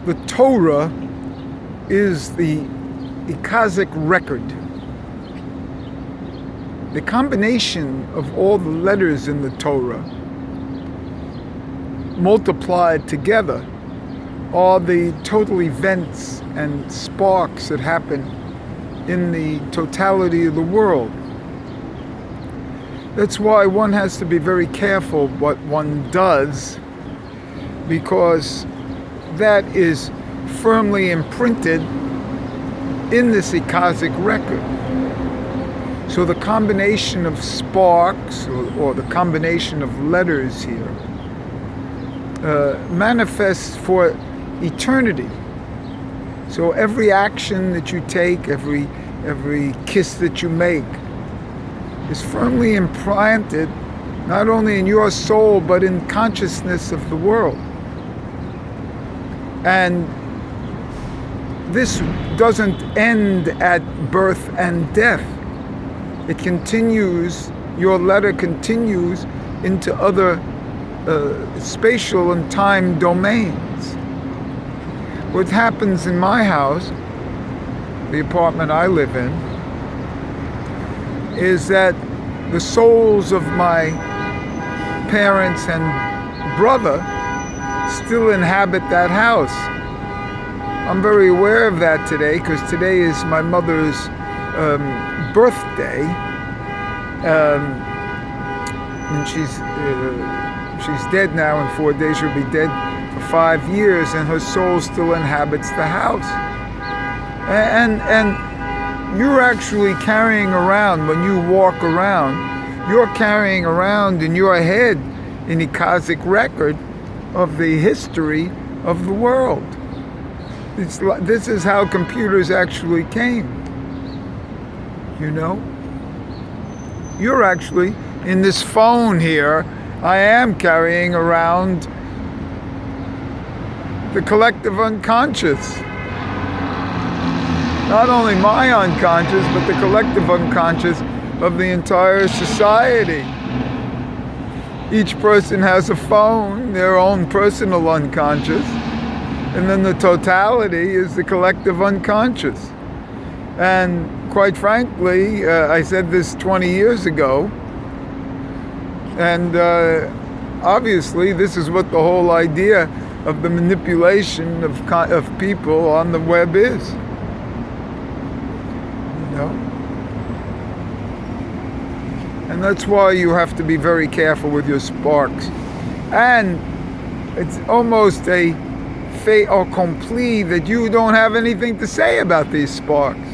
The Torah is the Akashic record. The combination of all the letters in the Torah multiplied together are the total events and sparks that happen in the totality of the world. That's why one has to be very careful what one does, because that is firmly imprinted in this Akashic record. So the combination of sparks, or the combination of letters here, manifests for eternity. So every action that you take, every kiss that you make, is firmly implanted not only in your soul but in consciousness of the world. And this doesn't end at birth and death. It continues, your letter continues into other spatial and time domains. What happens in my house, the apartment I live in, is that the souls of my parents and brother still inhabit that house. I'm very aware of that today, because today is my mother's birthday, and she's dead now. In 4 days she'll be dead for 5 years, and her soul still inhabits the house. And you're actually carrying around, when you walk around, you're carrying around in your head an Akashic record of the history of the world. This is how computers actually came. You know? You're actually, in this phone here, I am carrying around the collective unconscious. Not only my unconscious, but the collective unconscious of the entire society. Each person has a phone, their own personal unconscious, and then the totality is the collective unconscious. And quite frankly, I said this 20 years ago, and obviously this is what the whole idea of the manipulation of people on the web is. You know? And that's why you have to be very careful with your sparks. And it's almost a fait accompli that you don't have anything to say about these sparks.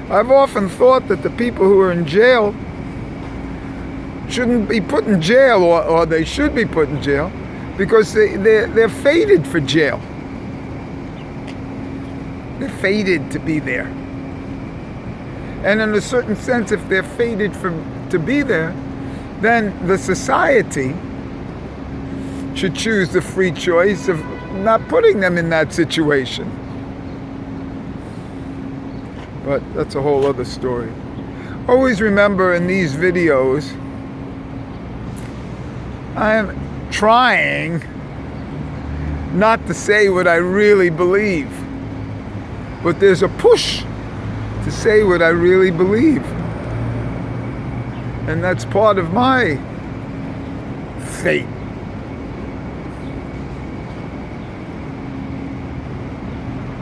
I've often thought that the people who are in jail shouldn't be put in jail, or they should be put in jail, because they're fated for jail. They're fated to be there. And in a certain sense, if they're fated to be there, then the society should choose the free choice of not putting them in that situation. But that's a whole other story. Always remember, in these videos, I am trying not to say what I really believe, but there's a push to say what I really believe. And that's part of my fate.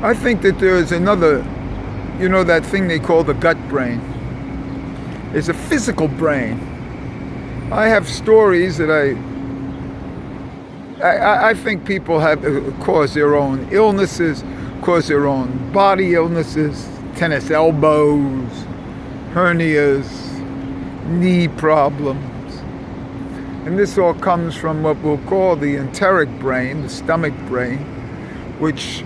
I think that there is another, you know, that thing they call the gut brain. It's a physical brain. I have stories that I think people have caused their own illnesses, caused their own body illnesses, tennis elbows, hernias, knee problems. And this all comes from what we'll call the enteric brain, the stomach brain, which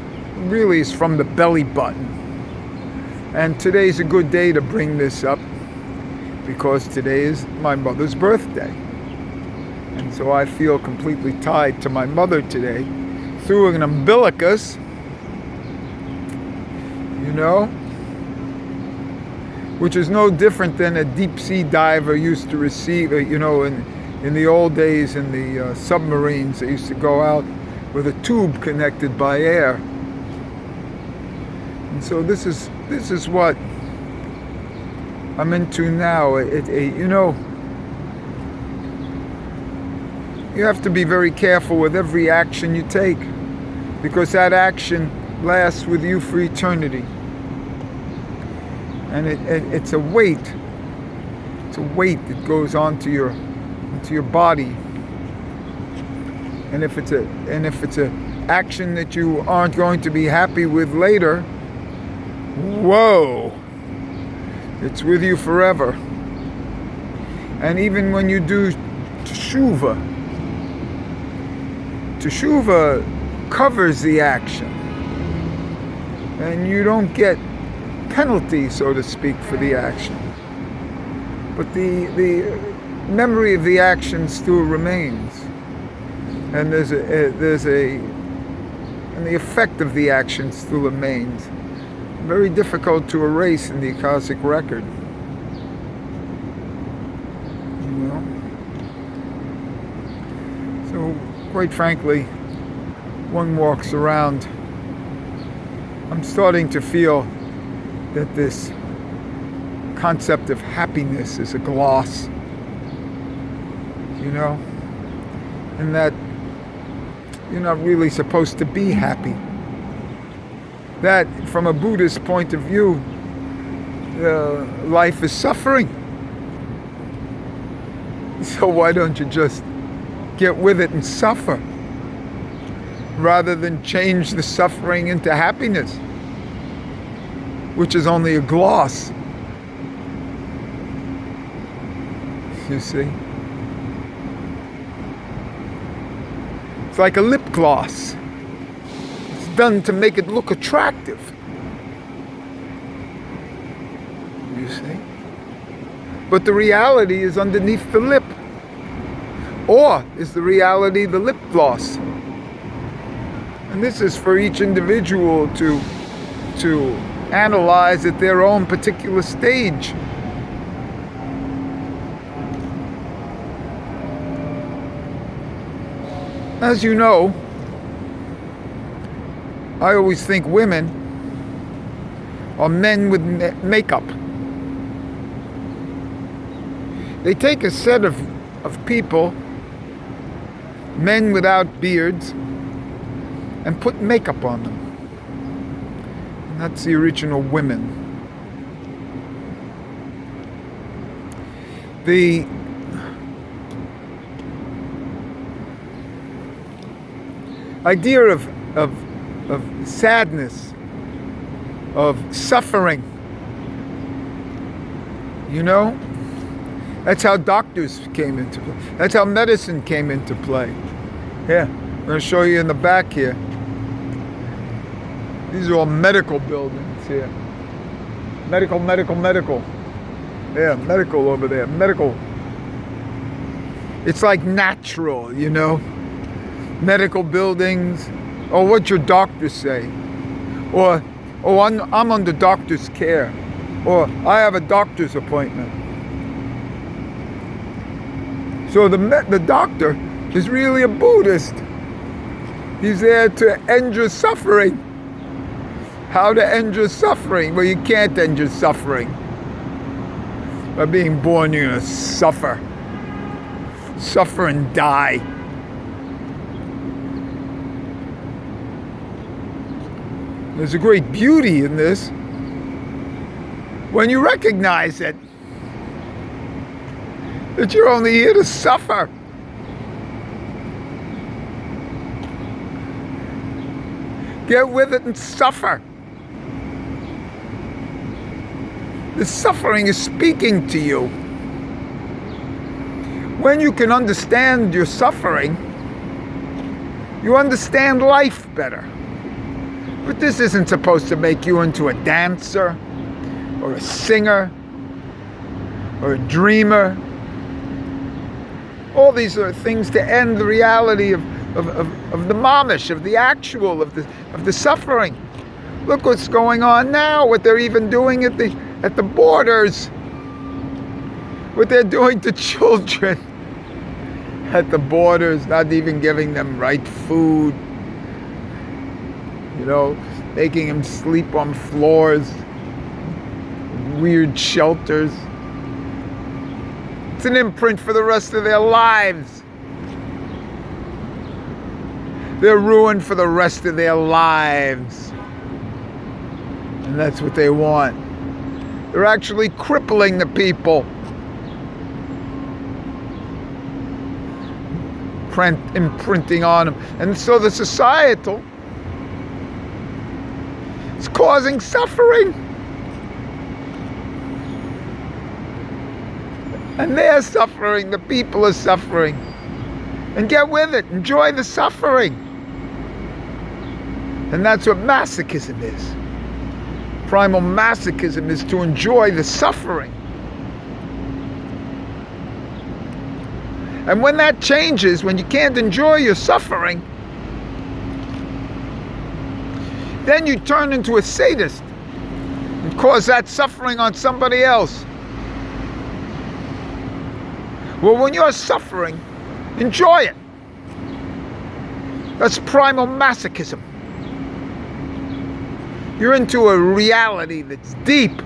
really is from the belly button. And today's a good day to bring this up, because today is my mother's birthday. And so I feel completely tied to my mother today through an umbilicus, you know, which is no different than a deep sea diver used to receive, you know, in the old days in the submarines, they used to go out with a tube connected by air. And so this is what I'm into now. You know, you have to be very careful with every action you take, because that action lasts with you for eternity. And it's a weight. It's a weight that goes onto your body. And if it's a action that you aren't going to be happy with later, whoa, it's with you forever. And even when you do teshuvah covers the action, and you don't get penalty, so to speak, for the action, but the memory of the action still remains, and and the effect of the action still remains. Very difficult to erase in the Akashic record. You know? So, quite frankly, one walks around, I'm starting to feel that this concept of happiness is a gloss, you know, and that you're not really supposed to be happy. That, from a Buddhist point of view, life is suffering. So why don't you just get with it and suffer, rather than change the suffering into happiness, which is only a gloss. You see? It's like a lip gloss. It's done to make it look attractive. You see? But the reality is underneath the lip. Or is the reality the lip gloss? And this is for each individual to analyze at their own particular stage. As you know, I always think women are men with makeup. They take a set of people, men without beards, and put makeup on them. And that's the original women. The idea of sadness, of suffering, you know, that's how doctors came into play. That's how medicine came into play. Here, I'm going to show you in the back here. These are all medical buildings here. Medical. Yeah, medical over there. Medical. It's like natural, you know. Medical buildings. Or what your doctors say. Or, oh, I'm under doctor's care. Or I have a doctor's appointment. So the doctor is really a Buddhist. He's there to end your suffering. How to end your suffering? Well, you can't end your suffering. By being born, you're going to suffer. Suffer and die. There's a great beauty in this when you recognize it. That you're only here to suffer. Get with it and suffer. The suffering is speaking to you. When you can understand your suffering, you understand life better. But this isn't supposed to make you into a dancer, or a singer, or a dreamer. All these are things to end the reality of the mamish, of the actual, of the suffering. Look what's going on now, what they're even doing at the borders, what they're doing to children at the borders, not even giving them right food, making them sleep on floors, weird shelters. It's an imprint for the rest of their lives. They're ruined for the rest of their lives. And that's what they want. They're actually crippling the people. Imprinting on them. And so the societal is causing suffering. And they're suffering. The people are suffering. And get with it. Enjoy the suffering. And that's what masochism is. Primal masochism is to enjoy the suffering. And when that changes, when you can't enjoy your suffering, then you turn into a sadist and cause that suffering on somebody else. Well, when you're suffering, enjoy it. That's primal masochism. You're into a reality that's deep.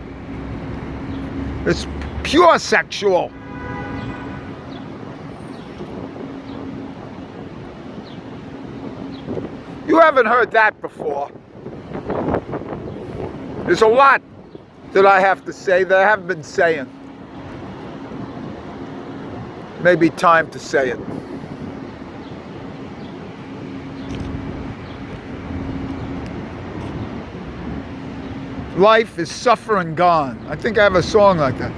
It's pure sexual. You haven't heard that before. There's a lot that I have to say that I haven't been saying. Maybe time to say it. Life is suffering gone. I think I have a song like that.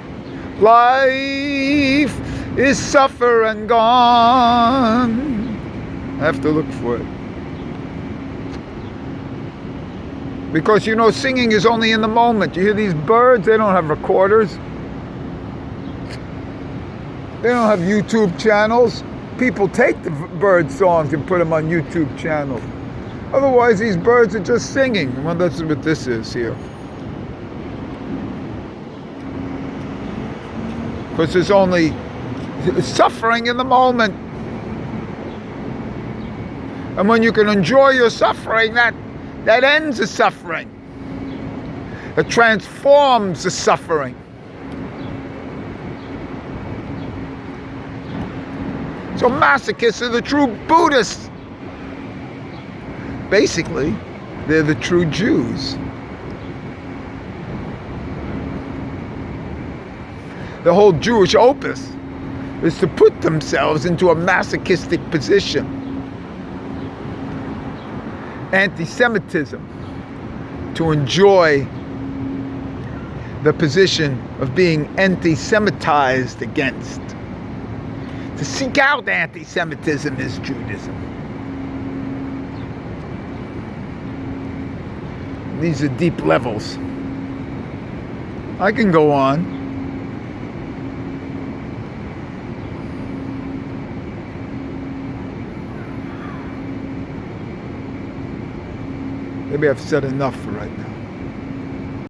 Life is suffering gone. I have to look for it. Because singing is only in the moment. You hear these birds, they don't have recorders. They don't have YouTube channels. People take the bird songs and put them on YouTube channels. Otherwise, these birds are just singing. Well, that's what this is here. Because there's only suffering in the moment. And when you can enjoy your suffering, that ends the suffering. It transforms the suffering. So masochists are the true Buddhists. Basically, they're the true Jews. The whole Jewish opus is to put themselves into a masochistic position. Anti-Semitism, to enjoy the position of being anti-Semitized against. To seek out anti-Semitism is Judaism. These are deep levels. I can go on. Maybe I've said enough for right now.